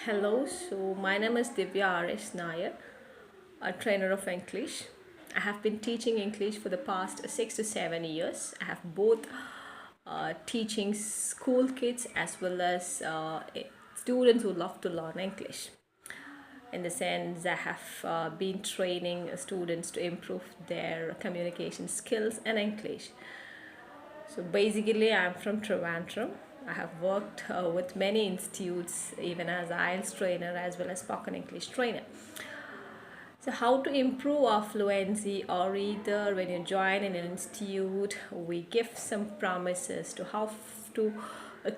Hello, so my name is Divya R.S. Nair, a trainer of English. I have been teaching English for the past 6 to 7 years. I have both teaching school kids as well as students who love to learn English. In the sense, I have been training students to improve their communication skills and English. So basically, I'm from Trivandrum. I have worked with many institutes, even as IELTS trainer as well as spoken English trainer. So, how to improve our fluency, or either when you join in an institute, we give some promises to to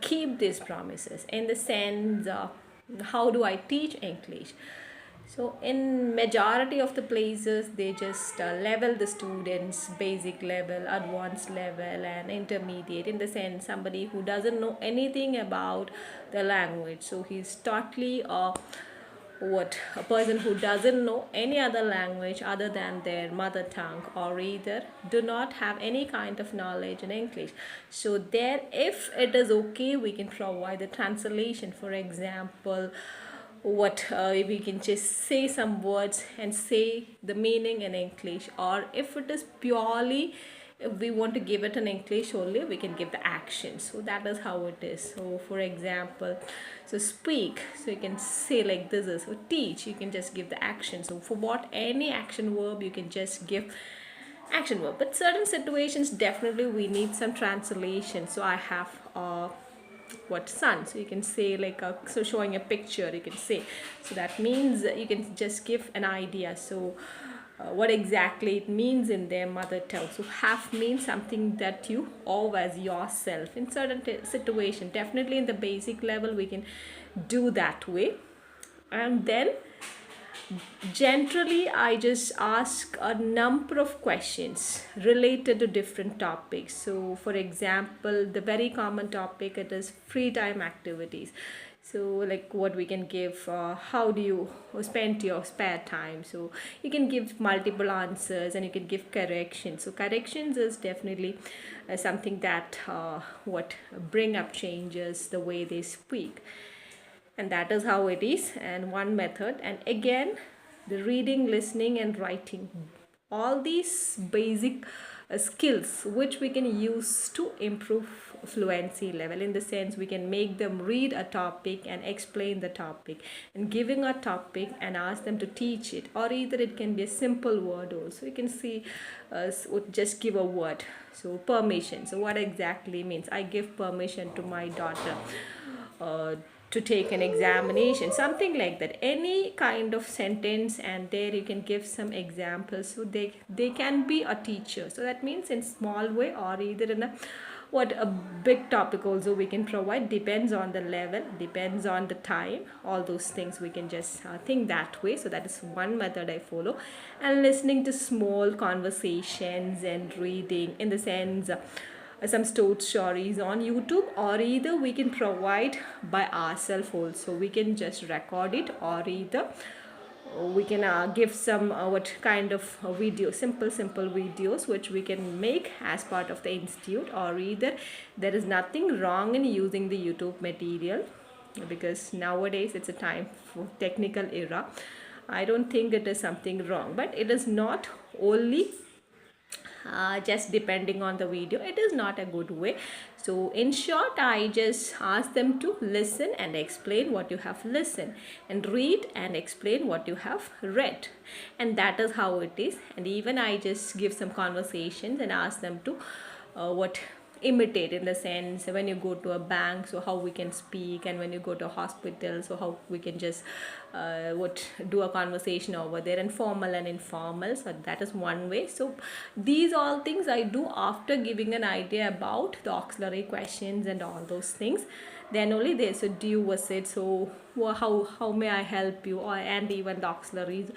keep these promises. In the sense, how do I teach English? So in majority of the places, they just level the students basic level, advanced level, and intermediate. In the sense, somebody who doesn't know anything about the language, so he's totally what a person who doesn't know any other language other than their mother tongue, or either do not have any kind of knowledge in English. So there, if it is okay, we can provide the translation. For example, what we can just say some words and say the meaning in English, or if it is purely, if we want to give it in English only, we can give the action. So that is how it is. So for example, so speak, so you can say like this is. So teach, you can just give the action. So for what, any action verb, you can just give action verb. But certain situations, definitely we need some translation. So I have what sun, so you can say like so showing a picture, you can say. So that means you can just give an idea. So what exactly it means in their mother tongue. So have means something that you always yourself in certain situation. Definitely in the basic level we can do that way. And then generally, I just ask a number of questions related to different topics. So, for example, the very common topic, it is free time activities. So, like what we can give, how do you spend your spare time? So, you can give multiple answers and you can give corrections. So, corrections is definitely something that what bring up changes the way they speak, and that is how it is. And one method, and again the reading, listening, and writing, all these basic skills which we can use to improve fluency level. In the sense, we can make them read a topic and explain the topic, and giving a topic and ask them to teach it, or either it can be a simple word also. You can see just give a word. So permission, so what exactly means, I give permission to my daughter to take an examination, something like that, any kind of sentence, and there you can give some examples. So they can be a teacher. So that means in small way, or either in a big topic also we can provide, depends on the level, depends on the time, all those things we can just think that way. So that is one method I follow. And listening to small conversations and reading, in the sense, some stories on YouTube, or either we can provide by ourselves also. We can just record it, or either we can give some what kind of video, simple videos which we can make as part of the institute. Or either there is nothing wrong in using the YouTube material, because nowadays it's a time for technical era. I don't think it is something wrong, but it is not only just depending on the video, it is not a good way. So in short, I just ask them to listen and explain what you have listened, and read and explain what you have read, and that is how it is. And even I just give some conversations and ask them to what imitate, in the sense, when you go to a bank, so how we can speak, and when you go to a hospital, so how we can just what do a conversation over there, and formal and informal. So that is one way. So these all things I do after giving an idea about the auxiliary questions and all those things. Then only they, so do you visit, so how may I help you, or and even the auxiliaries,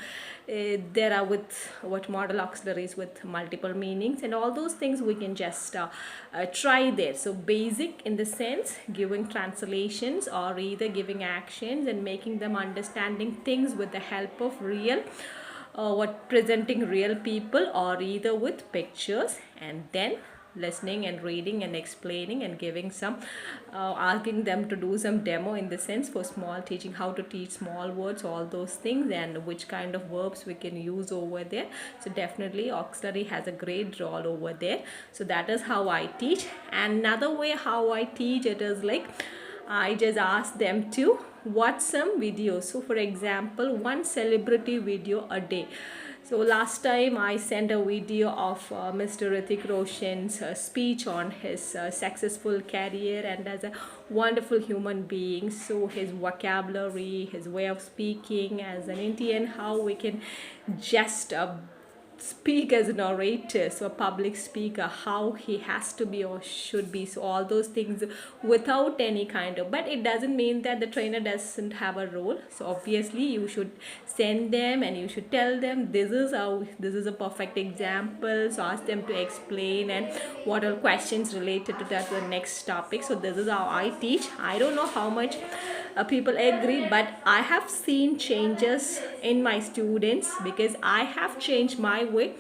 there are with what model auxiliaries with multiple meanings, and all those things we can just try there. So basic, in the sense, giving translations, or either giving actions and making them understanding things with the help of real what presenting real people, or either with pictures. And then listening and reading and explaining and giving some asking them to do some demo, in the sense for small teaching, how to teach small words, all those things, and which kind of verbs we can use over there. So definitely auxiliary has a great role over there. So that is how I teach. Another way how I teach, it is like I just ask them to watch some videos. So for example, one celebrity video a day. So last time I sent a video of Mr. Hrithik Roshan's speech on his successful career and as a wonderful human being. So his vocabulary, his way of speaking as an Indian, how we can just speak as a narrator, so a public speaker, how he has to be or should be, so all those things without any kind of, but it doesn't mean that the trainer doesn't have a role. So obviously you should send them and you should tell them this is how, this is a perfect example, so ask them to explain and what are questions related to that, the next topic. So this is how I teach. I don't know how much people agree, but I have seen changes in my students because I have changed my way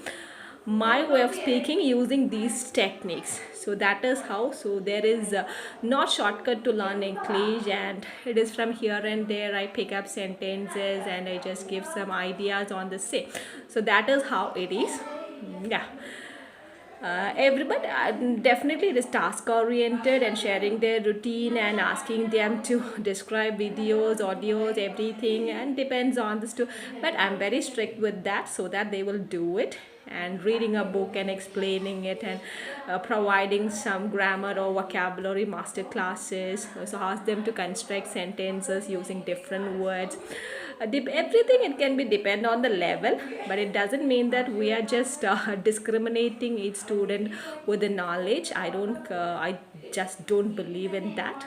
of speaking using these techniques. So that is how. So there is not shortcut to learn English, and it is from here and there I pick up sentences and I just give some ideas on the same. So that is how it is. Yeah. Everybody definitely it is task oriented and sharing their routine and asking them to describe videos, audios, everything, and depends on the but I'm very strict with that so that they will do it, and reading a book and explaining it and providing some grammar or vocabulary master classes. So ask them to construct sentences using different words. Everything it can be depend on the level, but it doesn't mean that we are just discriminating each student with the knowledge. I just don't believe in that.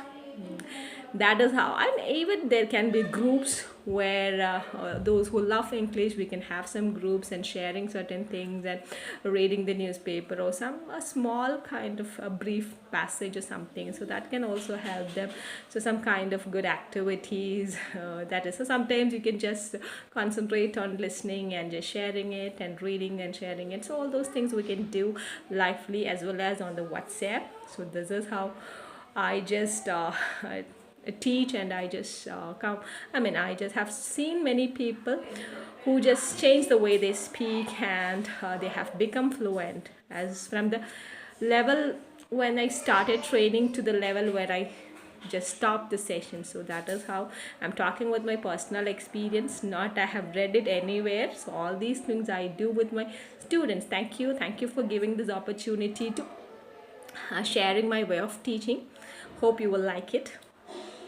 That is how. And even there can be groups where those who love English, we can have some groups and sharing certain things and reading the newspaper or some a small kind of a brief passage or something, so that can also help them. So some kind of good activities, that is, so sometimes you can just concentrate on listening and just sharing it and reading and sharing it. So all those things we can do lively as well as on the WhatsApp. So this is how I just teach, and I just I just have seen many people who just change the way they speak, and they have become fluent, as from the level when I started training to the level where I just stopped the session. So that is how I'm talking with my personal experience, not I have read it anywhere. So all these things I do with my students. Thank you for giving this opportunity to sharing my way of teaching. Hope you will like it.